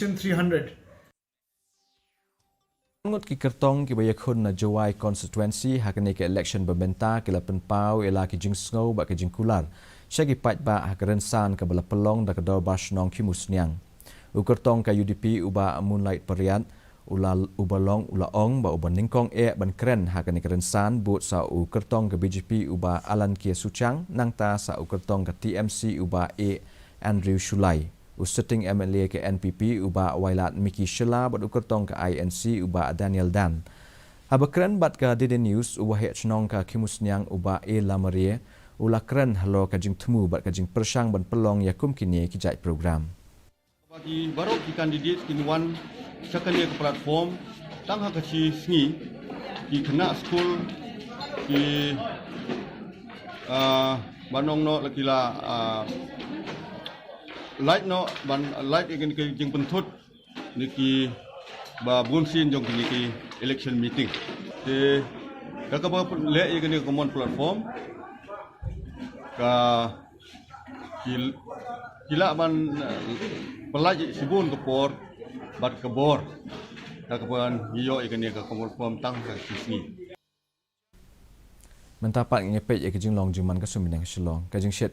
300. Ngot ki kertong ki baya khun na Jowai constituency hakane ke election berbenta ke lapen pau ela ki jing sngau ba ke jing kular syagi pat ba hakaren san ke bala pelong da kedor basnong ki musniang u kertong ka UDP uba moonlight periat ubalong ulaong ba uban ningkong ban kren hakane keren san but sa u kertong ke BJP uba Alan Kia Suchang nangta sa u kertong ke TMC uba Andrew Shulai sitting MLA ke NPP uba Wailat Miki Shela bat ukertong ke INC uba Daniel Dan. Habakren bat ke DD News uba hek chnong ke kimusnyang uba Lamarie ulakren halo kajing temu bat kajing persang ban pelong yakum kini kijai program. Bagi baru ki kandidat kinuan sekali ke platform tang hak kecil sini ki kena school ki banong no lakila light no ban light igen ke jing pentut niki ba bunsin jong niki election meeting te kakaba le igen ke common platform ka kila ban pelaj sibun ke por bat ke bor kakaban iyo igen ke common platform tang ka sini Mentapat ngepet ya kajing long jingman ka suminang shalong kajing shet